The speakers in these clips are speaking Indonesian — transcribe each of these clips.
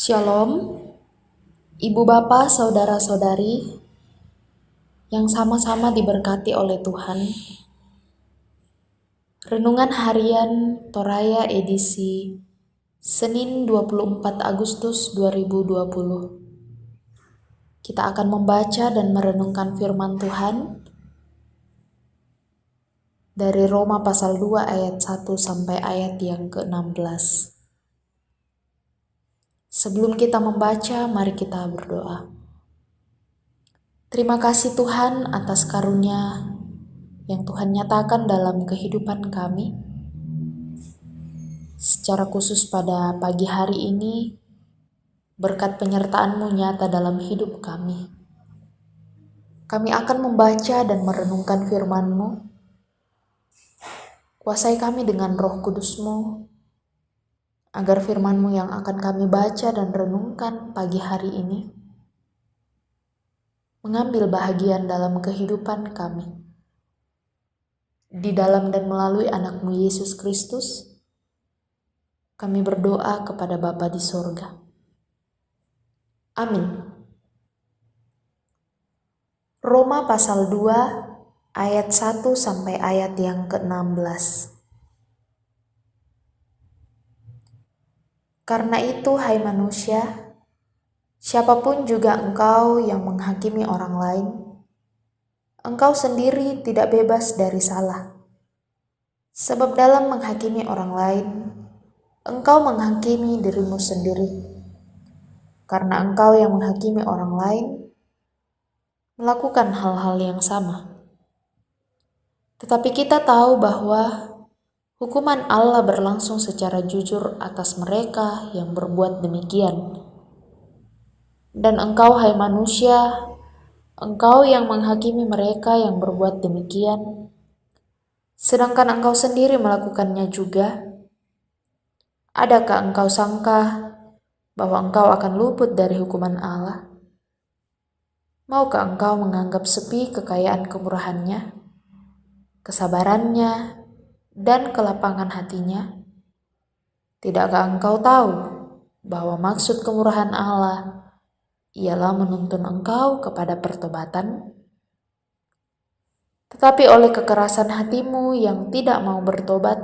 Shalom, Ibu Bapa, Saudara-saudari yang sama-sama diberkati oleh Tuhan. Renungan Harian Toraya edisi Senin 24 Agustus 2020. Kita akan membaca dan merenungkan firman Tuhan dari Roma pasal 2 ayat 1 sampai ayat yang ke-16. Sebelum kita membaca, mari kita berdoa. Terima kasih Tuhan atas karunia yang Tuhan nyatakan dalam kehidupan kami. Secara khusus pada pagi hari ini, berkat penyertaan-Mu nyata dalam hidup kami. Kami akan membaca dan merenungkan firman-Mu. Kuasai kami dengan Roh Kudus-Mu, agar firman-Mu yang akan kami baca dan renungkan pagi hari ini mengambil bahagian dalam kehidupan kami. Di dalam dan melalui anak-Mu Yesus Kristus, kami berdoa kepada Bapa di sorga. Amin. Roma pasal 2 ayat 1 sampai ayat yang ke-16. Karena itu, hai manusia, siapapun juga engkau yang menghakimi orang lain, engkau sendiri tidak bebas dari salah. Sebab dalam menghakimi orang lain, engkau menghakimi dirimu sendiri. Karena engkau yang menghakimi orang lain, melakukan hal-hal yang sama. Tetapi kita tahu bahwa hukuman Allah berlangsung secara jujur atas mereka yang berbuat demikian. Dan engkau, hai manusia, engkau yang menghakimi mereka yang berbuat demikian, sedangkan engkau sendiri melakukannya juga. Adakah engkau sangka bahwa engkau akan luput dari hukuman Allah? Maukah engkau menganggap sepi kekayaan kemurahan-Nya, kesabarannya, dan kelapangan hatinya? Tidakkah engkau tahu bahwa maksud kemurahan Allah ialah menuntun engkau kepada pertobatan? Tetapi oleh kekerasan hatimu yang tidak mau bertobat,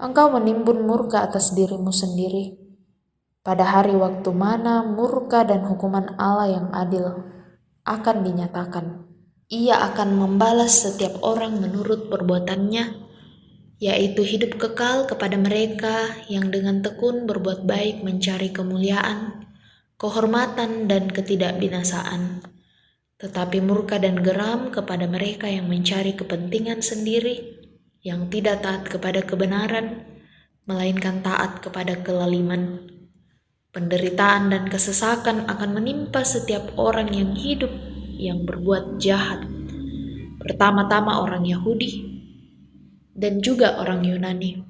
engkau menimbun murka atas dirimu sendiri. Pada hari waktu mana murka dan hukuman Allah yang adil akan dinyatakan. Ia akan membalas setiap orang menurut perbuatannya, yaitu hidup kekal kepada mereka yang dengan tekun berbuat baik mencari kemuliaan, kehormatan, dan ketidakbinasaan. Tetapi murka dan geram kepada mereka yang mencari kepentingan sendiri, yang tidak taat kepada kebenaran, melainkan taat kepada kelaliman. Penderitaan dan kesesakan akan menimpa setiap orang yang hidup yang berbuat jahat, pertama-tama orang Yahudi dan juga orang Yunani.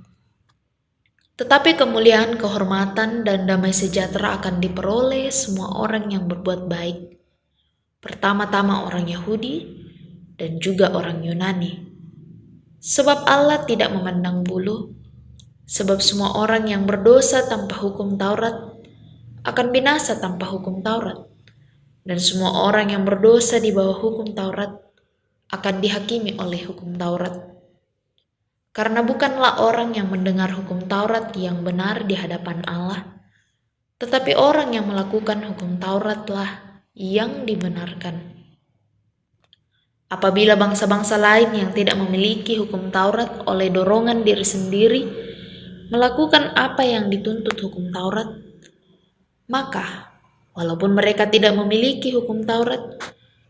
Tetapi kemuliaan, kehormatan, dan damai sejahtera akan diperoleh semua orang yang berbuat baik, pertama-tama orang Yahudi dan juga orang Yunani. Sebab Allah tidak memandang bulu, sebab semua orang yang berdosa tanpa hukum Taurat akan binasa tanpa hukum Taurat, dan semua orang yang berdosa di bawah hukum Taurat akan dihakimi oleh hukum Taurat. Karena bukanlah orang yang mendengar hukum Taurat yang benar di hadapan Allah, tetapi orang yang melakukan hukum Tauratlah yang dibenarkan. Apabila bangsa-bangsa lain yang tidak memiliki hukum Taurat oleh dorongan diri sendiri melakukan apa yang dituntut hukum Taurat, maka walaupun mereka tidak memiliki hukum Taurat,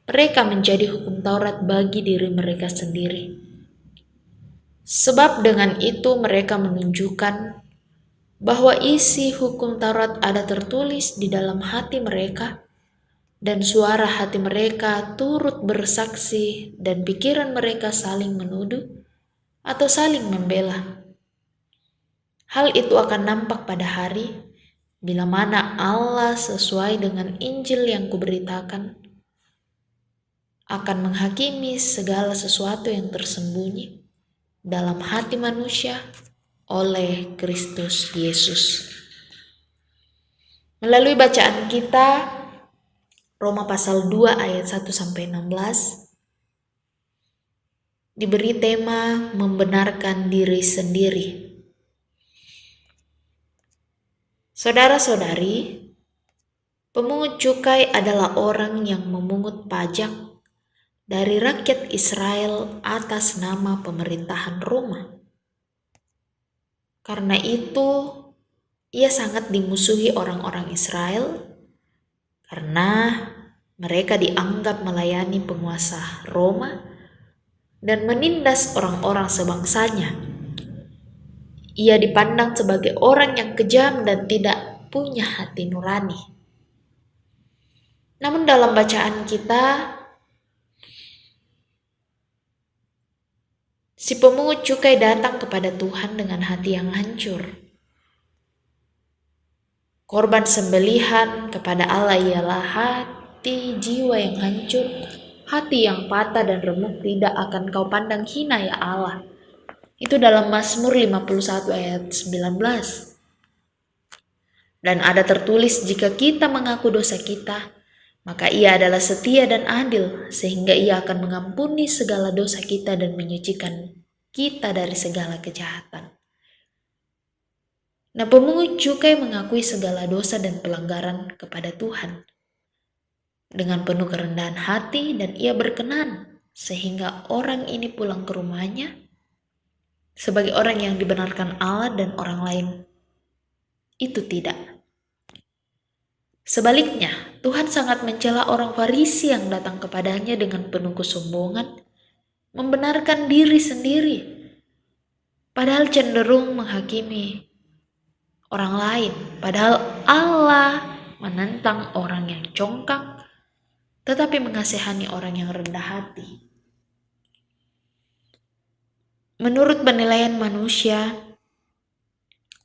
mereka menjadi hukum Taurat bagi diri mereka sendiri. Sebab dengan itu mereka menunjukkan bahwa isi hukum Taurat ada tertulis di dalam hati mereka, dan suara hati mereka turut bersaksi, dan pikiran mereka saling menuduh atau saling membela. Hal itu akan nampak pada hari bila mana Allah sesuai dengan Injil yang kuberitakan akan menghakimi segala sesuatu yang tersembunyi dalam hati manusia oleh Kristus Yesus. Melalui bacaan kita, Roma pasal 2 ayat 1-16, diberi tema membenarkan diri sendiri. Saudara-saudari, pemungut cukai adalah orang yang memungut pajak dari rakyat Israel atas nama pemerintahan Roma. Karena itu, ia sangat dimusuhi orang-orang Israel karena mereka dianggap melayani penguasa Roma dan menindas orang-orang sebangsanya. Ia dipandang sebagai orang yang kejam dan tidak punya hati nurani. Namun dalam bacaan kita, si pemungut cukai datang kepada Tuhan dengan hati yang hancur. Korban sembelihan kepada Allah ialah hati jiwa yang hancur, hati yang patah dan remuk tidak akan kau pandang hina ya Allah. Itu dalam Mazmur 51 ayat 19. Dan ada tertulis, jika kita mengaku dosa kita, maka ia adalah setia dan adil, sehingga ia akan mengampuni segala dosa kita dan menyucikan kita dari segala kejahatan. Nah, pemungut cukai mengakui segala dosa dan pelanggaran kepada Tuhan dengan penuh kerendahan hati, dan ia berkenan sehingga orang ini pulang ke rumahnya sebagai orang yang dibenarkan Allah dan orang lain itu tidak. Sebaliknya, Tuhan sangat mencela orang Farisi yang datang kepadanya dengan penuh kesombongan, membenarkan diri sendiri, padahal cenderung menghakimi orang lain. Padahal Allah menentang orang yang congkak, tetapi mengasihani orang yang rendah hati. Menurut penilaian manusia,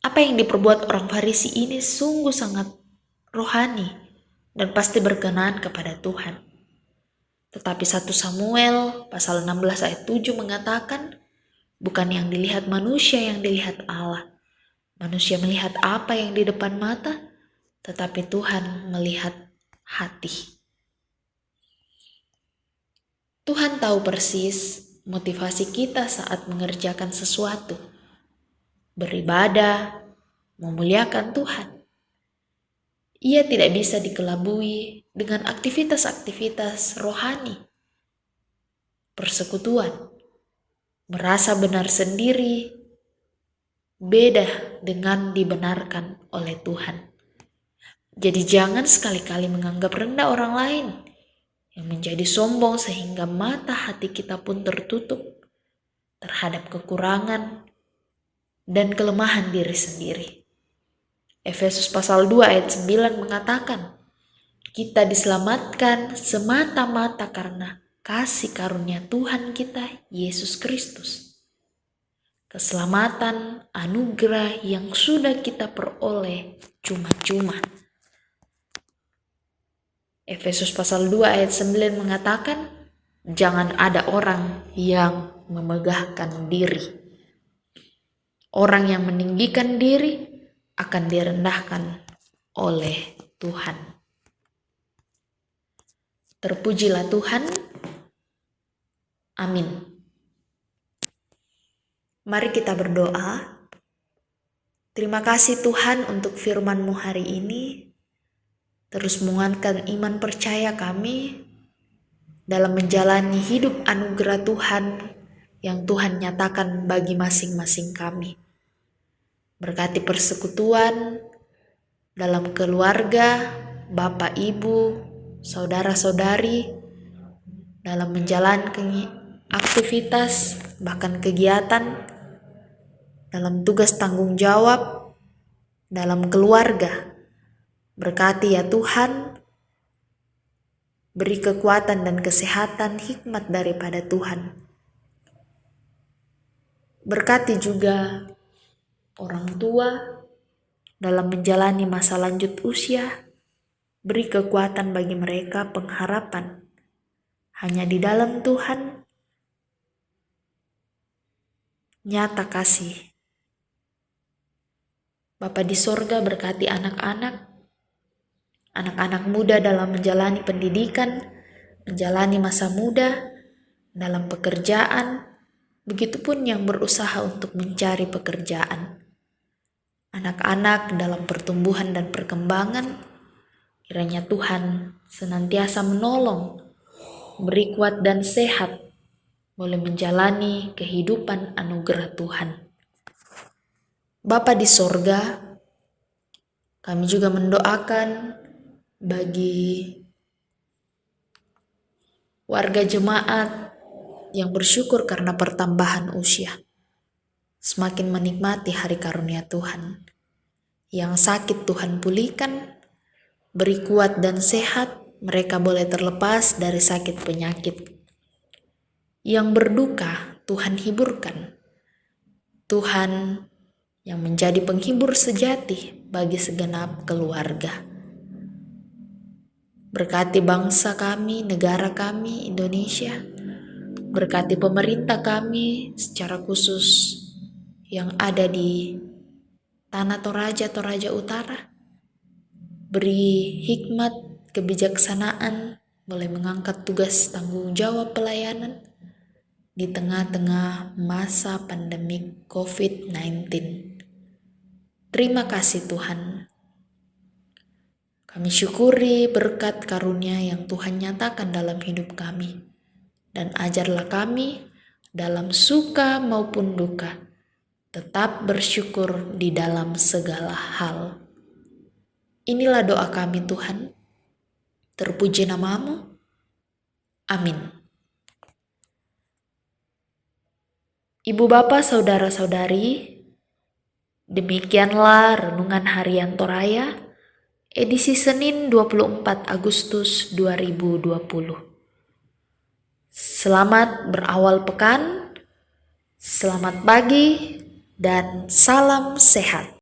apa yang diperbuat orang Farisi ini sungguh sangat rohani dan pasti berkenan kepada Tuhan. Tetapi 1 Samuel pasal 16 ayat 7 mengatakan, bukan yang dilihat manusia yang dilihat Allah. Manusia melihat apa yang di depan mata, tetapi Tuhan melihat hati. Tuhan tahu persis motivasi kita saat mengerjakan sesuatu, beribadah, memuliakan Tuhan. Ia tidak bisa dikelabui dengan aktivitas-aktivitas rohani, persekutuan, merasa benar sendiri, beda dengan dibenarkan oleh Tuhan. Jadi jangan sekali-kali menganggap rendah orang lain yang menjadi sombong sehingga mata hati kita pun tertutup terhadap kekurangan dan kelemahan diri sendiri. Efesus pasal 2 ayat 9 mengatakan, kita diselamatkan semata-mata karena kasih karunia Tuhan kita, Yesus Kristus. Keselamatan, anugerah yang sudah kita peroleh cuma-cuma. Efesus pasal 2 ayat 9 mengatakan, jangan ada orang yang memegahkan diri. Orang yang meninggikan diri akan direndahkan oleh Tuhan. Terpujilah Tuhan. Amin. Mari kita berdoa. Terima kasih Tuhan untuk firman-Mu hari ini. Terus menguatkan iman percaya kami dalam menjalani hidup anugerah Tuhan yang Tuhan nyatakan bagi masing-masing kami. Berkati persekutuan dalam keluarga, Bapak, Ibu, saudara-saudari, dalam menjalankan aktivitas, bahkan kegiatan, dalam tugas tanggung jawab, dalam keluarga. Berkati ya Tuhan, beri kekuatan dan kesehatan, hikmat daripada Tuhan. Berkati juga orang tua dalam menjalani masa lanjut usia, beri kekuatan bagi mereka, pengharapan. Hanya di dalam Tuhan nyata kasih. Bapa di sorga berkati anak-anak anak-anak muda dalam menjalani pendidikan, menjalani masa muda, dalam pekerjaan, begitupun yang berusaha untuk mencari pekerjaan. Anak-anak dalam pertumbuhan dan perkembangan, kiranya Tuhan senantiasa menolong, beri kuat dan sehat, boleh menjalani kehidupan anugerah Tuhan. Bapa di sorga, kami juga mendoakan bagi warga jemaat yang bersyukur karena pertambahan usia, semakin menikmati hari karunia Tuhan. Yang sakit Tuhan pulihkan, beri kuat dan sehat, mereka boleh terlepas dari sakit penyakit. Yang berduka Tuhan hiburkan, Tuhan yang menjadi penghibur sejati bagi segenap keluarga. Berkati bangsa kami, negara kami, Indonesia. Berkati pemerintah kami secara khusus yang ada di tanah Toraja Utara. Beri hikmat, kebijaksanaan, boleh mengangkat tugas tanggung jawab pelayanan di tengah-tengah masa pandemik COVID-19. Terima kasih Tuhan. Kami syukuri berkat karunia yang Tuhan nyatakan dalam hidup kami. Dan ajarlah kami dalam suka maupun duka, tetap bersyukur di dalam segala hal. Inilah doa kami Tuhan. Terpuji namamu. Amin. Ibu bapak saudara-saudari, demikianlah Renungan Harian Toraya, edisi Senin 24 Agustus 2020. Selamat berawal pekan, selamat pagi, dan salam sehat.